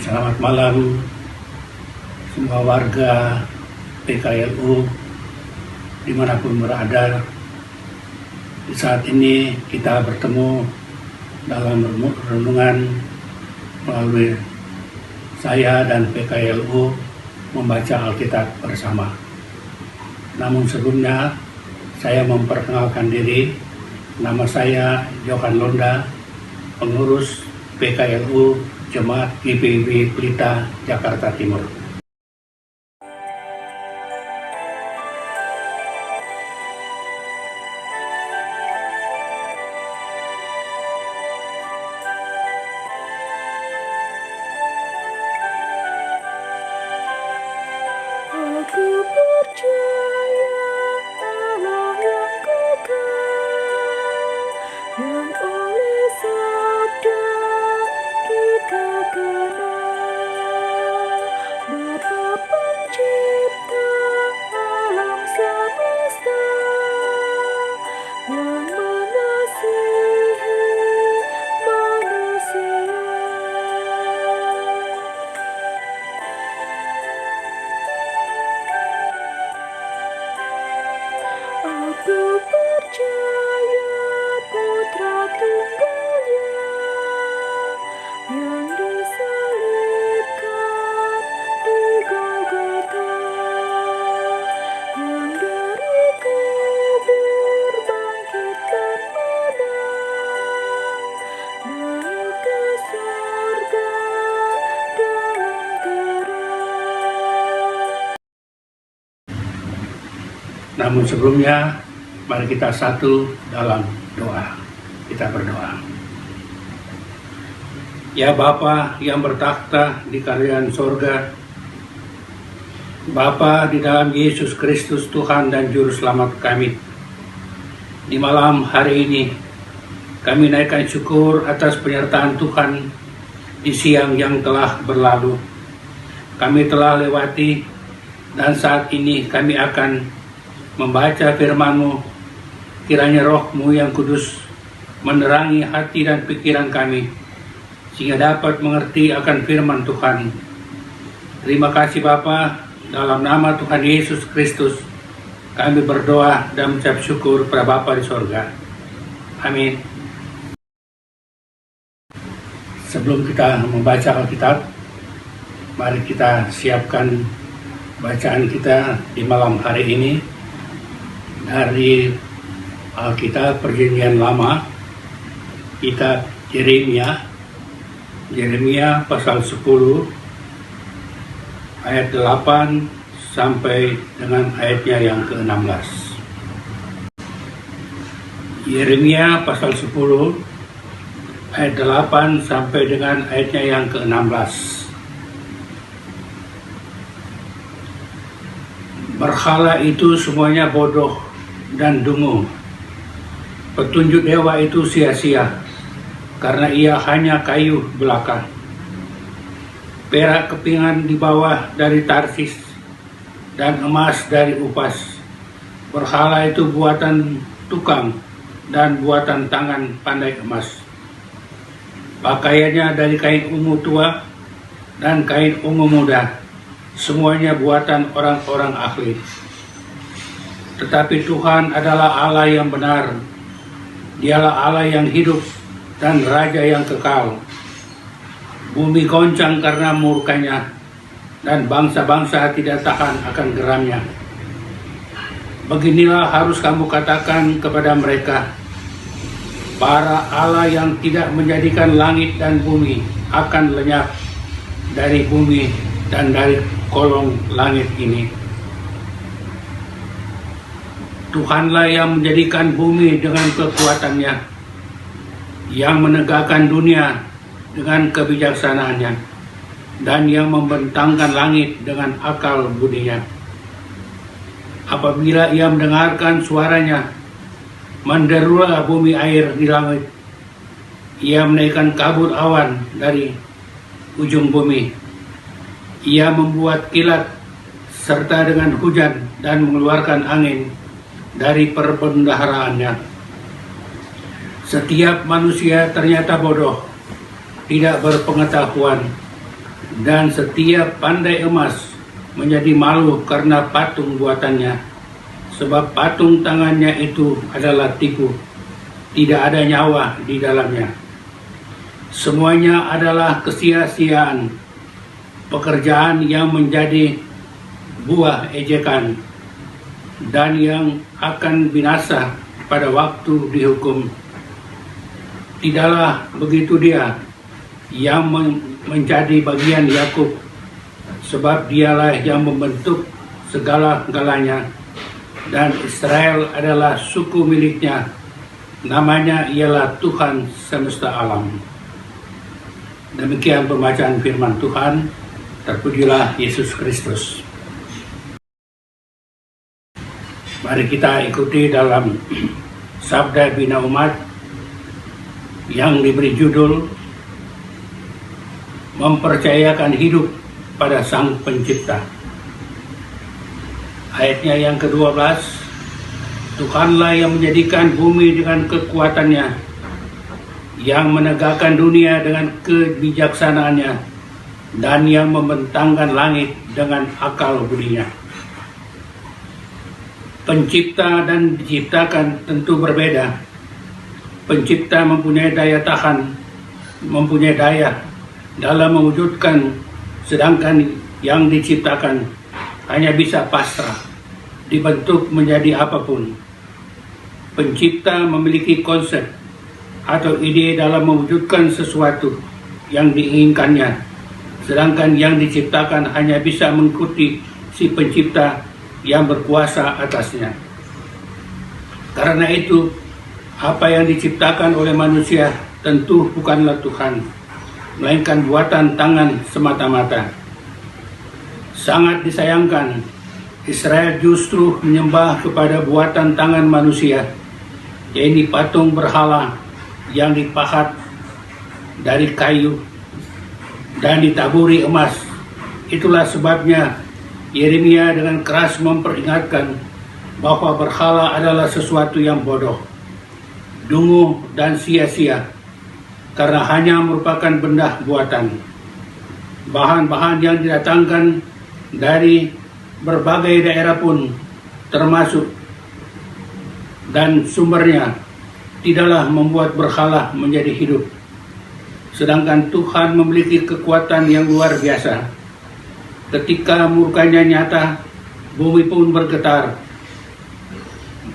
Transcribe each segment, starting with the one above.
Selamat malam semua warga PKLU dimanapun berada. Di saat ini kita bertemu dalam renungan melalui saya dan PKLU membaca Alkitab bersama. Namun sebelumnya saya memperkenalkan diri. Nama saya Johan Londa, pengurus PKLU Jemaat GPIB Pelita, Jakarta Timur. Aku percaya Allah yang kekal, yang oleh sabda kita kenal, Bapa pencipta alam semesta, yang mengasihi manusia. Aku percaya Putra Tunggalnya yang disalibkan di Golgota, yang dari kubur bangkit dan menang, naik ke surga dalam terang. Namun sebelumnya, mari kita satu dalam doa. Kita berdoa. Ya Bapa yang bertakhta di kerajaan sorga, Bapa di dalam Yesus Kristus Tuhan dan Juru Selamat kami, di malam hari ini kami naikkan syukur atas penyertaan Tuhan di siang yang telah berlalu. Kami telah lewati dan saat ini kami akan membaca firman-Mu. Kiranya Roh-Mu yang kudus menerangi hati dan pikiran kami, sehingga dapat mengerti akan firman Tuhan. Terima kasih Bapa, dalam nama Tuhan Yesus Kristus kami berdoa dan mengucap syukur kepada Bapa di sorga. Amin. Sebelum kita membaca Alkitab, mari kita siapkan bacaan kita di malam hari ini dari Alkitab Perjanjian Lama, kitab Yeremia pasal 10 ayat 8 sampai dengan ayatnya yang ke-16. Yeremia pasal 10 ayat 8 sampai dengan ayatnya yang ke-16. Berhala itu semuanya bodoh dan dungu. Petunjuk dewa itu sia-sia, karena ia hanya kayu belaka. Perak kepingan di bawah dari Tarsis, dan emas dari Upas. Berhala itu buatan tukang dan buatan tangan pandai emas. Pakaiannya dari kain ungu tua dan kain ungu muda, semuanya buatan orang-orang ahli. Tetapi Tuhan adalah Allah yang benar. Dialah Allah yang hidup dan Raja yang kekal. Bumi goncang karena murkanya, dan bangsa-bangsa tidak tahan akan geramnya. Beginilah harus kamu katakan kepada mereka, para Allah yang tidak menjadikan langit dan bumi akan lenyap dari bumi dan dari kolong langit ini. Tuhanlah yang menjadikan bumi dengan kekuatannya, yang menegakkan dunia dengan kebijaksanaannya, dan yang membentangkan langit dengan akal budinya. Apabila ia mendengarkan suaranya, menderulah bumi air di langit. Ia menaikkan kabut awan dari ujung bumi. Ia membuat kilat serta dengan hujan dan mengeluarkan angin dari perbendaharaannya. Setiap manusia ternyata bodoh, tidak berpengetahuan. dan setiap pandai emas menjadi malu karena patung buatannya, sebab patung tangannya itu adalah tipu, tidak ada nyawa di dalamnya. Semuanya adalah kesia-siaan, pekerjaan yang menjadi buah ejekan, dan yang akan binasa pada waktu dihukum. Tidaklah begitu dia yang menjadi bagian Yakub, sebab dialah yang membentuk segala-galanya, dan Israel adalah suku miliknya, namanya ialah Tuhan semesta alam. Demikian pembacaan firman Tuhan. Terpujilah Yesus Kristus. Mari kita ikuti dalam Sabda Bina Umat yang diberi judul Mempercayakan Hidup pada Sang Pencipta. Ayatnya yang ke-12, Tuhanlah yang menjadikan bumi dengan kekuatannya, yang menegakkan dunia dengan kebijaksanaannya, dan yang membentangkan langit dengan akal budinya. Pencipta dan diciptakan tentu berbeda. Pencipta mempunyai daya tahan, mempunyai daya dalam mewujudkan, sedangkan yang diciptakan hanya bisa pasrah, dibentuk menjadi apapun. Pencipta memiliki konsep atau ide dalam mewujudkan sesuatu yang diinginkannya, sedangkan yang diciptakan hanya bisa mengikuti si pencipta yang berkuasa atasnya. Karena itu, apa yang diciptakan oleh manusia tentu bukanlah Tuhan, melainkan buatan tangan semata-mata. Sangat disayangkan, Israel justru menyembah kepada buatan tangan manusia, yaitu patung berhala yang dipahat dari kayu dan ditaburi emas. Itulah sebabnya Yeremia dengan keras memperingatkan bahwa berhala adalah sesuatu yang bodoh, dungu dan sia-sia, karena hanya merupakan benda buatan. Bahan-bahan yang didatangkan dari berbagai daerah pun termasuk, dan sumbernya tidaklah membuat berhala menjadi hidup. Sedangkan Tuhan memiliki kekuatan yang luar biasa. Ketika murkanya nyata, bumi pun bergetar.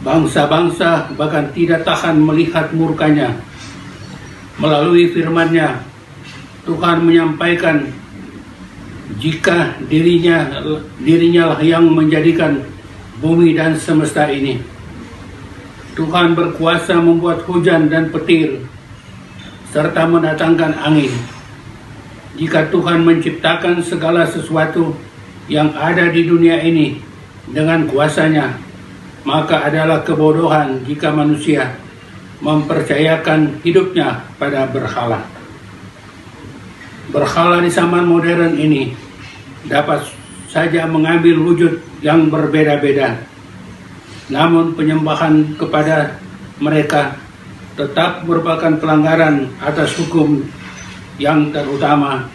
Bangsa-bangsa bahkan tidak tahan melihat murkanya. Melalui firman-Nya, Tuhan menyampaikan jika dirinya lah yang menjadikan bumi dan semesta ini. Tuhan berkuasa membuat hujan dan petir, serta mendatangkan angin. Jika Tuhan menciptakan segala sesuatu yang ada di dunia ini dengan kuasanya, maka adalah kebodohan jika manusia mempercayakan hidupnya pada berhala. Berhala di zaman modern ini dapat saja mengambil wujud yang berbeda-beda, namun penyembahan kepada mereka tetap merupakan pelanggaran atas hukum yang terutama,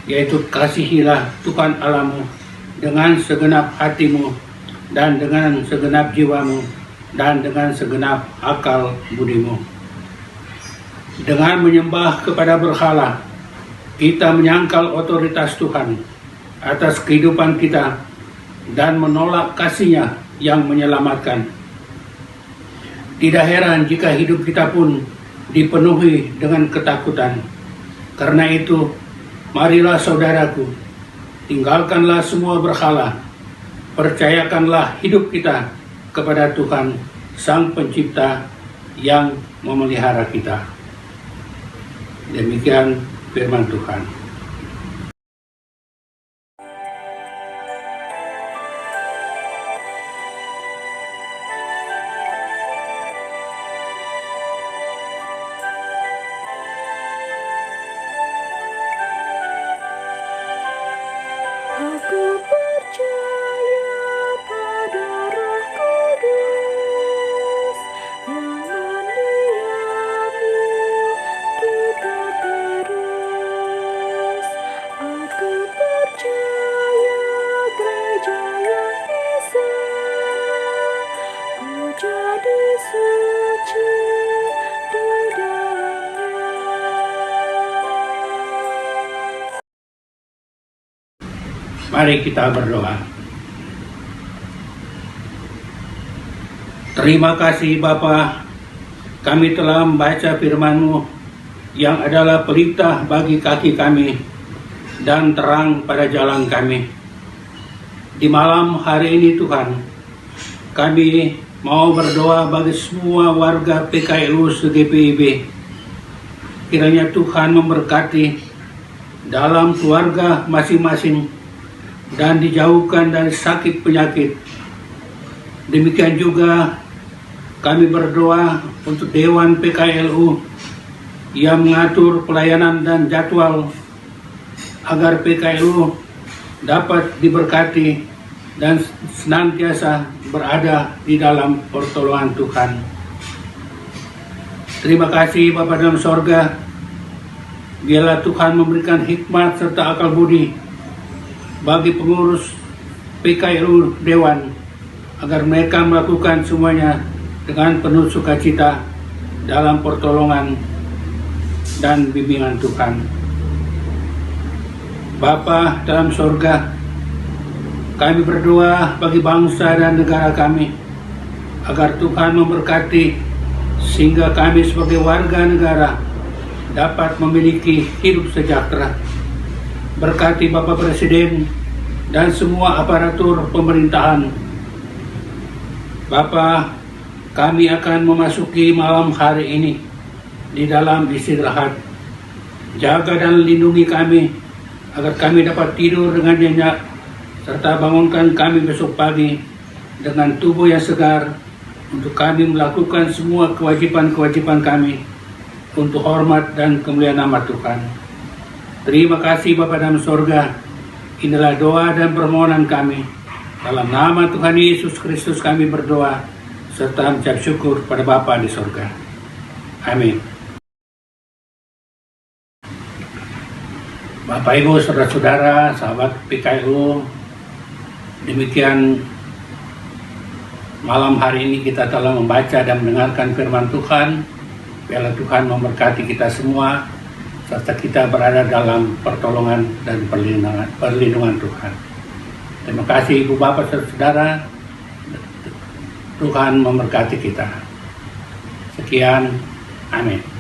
yaitu kasihilah Tuhan Allahmu dengan segenap hatimu, dan dengan segenap jiwamu, dan dengan segenap akal budimu. Dengan menyembah kepada berhala, kita menyangkal otoritas Tuhan atas kehidupan kita dan menolak kasih-Nya yang menyelamatkan. Tidak heran jika hidup kita pun dipenuhi dengan ketakutan. Karena itu, marilah saudaraku, tinggalkanlah semua berhala, percayakanlah hidup kita kepada Tuhan, Sang Pencipta yang memelihara kita. Demikian firman Tuhan. Aku percaya pada Roh Kudus yang mendiami kita terus. Mari kita berdoa. Terima kasih Bapa, kami telah membaca firman-Mu yang adalah pelita bagi kaki kami dan terang pada jalan kami. Di malam hari ini Tuhan, kami mau berdoa bagi semua warga PKLU GPIB. Kiranya Tuhan memberkati dalam keluarga masing-masing dan dijauhkan dari sakit penyakit. Demikian juga kami berdoa untuk Dewan PKLU yang mengatur pelayanan dan jadwal agar PKLU dapat diberkati dan senantiasa berada di dalam pertolongan Tuhan. Terima kasih Bapa dalam sorga, biarlah Tuhan memberikan hikmat serta akal budi bagi pengurus PKLU Dewan, agar mereka melakukan semuanya dengan penuh sukacita dalam pertolongan dan bimbingan Tuhan. Bapa dalam sorga, kami berdoa bagi bangsa dan negara kami, agar Tuhan memberkati sehingga kami sebagai warga negara dapat memiliki hidup sejahtera. Berkati Bapak Presiden dan semua aparatur pemerintahan. Bapa, kami akan memasuki malam hari ini di dalam istirahat. Jaga dan lindungi kami agar kami dapat tidur dengan nyenyak, serta bangunkan kami besok pagi dengan tubuh yang segar untuk kami melakukan semua kewajiban-kewajiban kami untuk hormat dan kemuliaan nama Tuhan. Terima kasih Bapa dalam sorga. Inilah doa dan permohonan kami. Dalam nama Tuhan Yesus Kristus kami berdoa, serta mengucap syukur pada Bapa di sorga. Amin. Bapak Ibu, saudara-saudara, sahabat PKLU, demikian malam hari ini kita telah membaca dan mendengarkan firman Tuhan. Biarlah Tuhan memberkati kita semua, serta kita berada dalam pertolongan dan perlindungan Tuhan. Terima kasih Ibu Bapak saudara, Tuhan memberkati kita. Sekian, amin.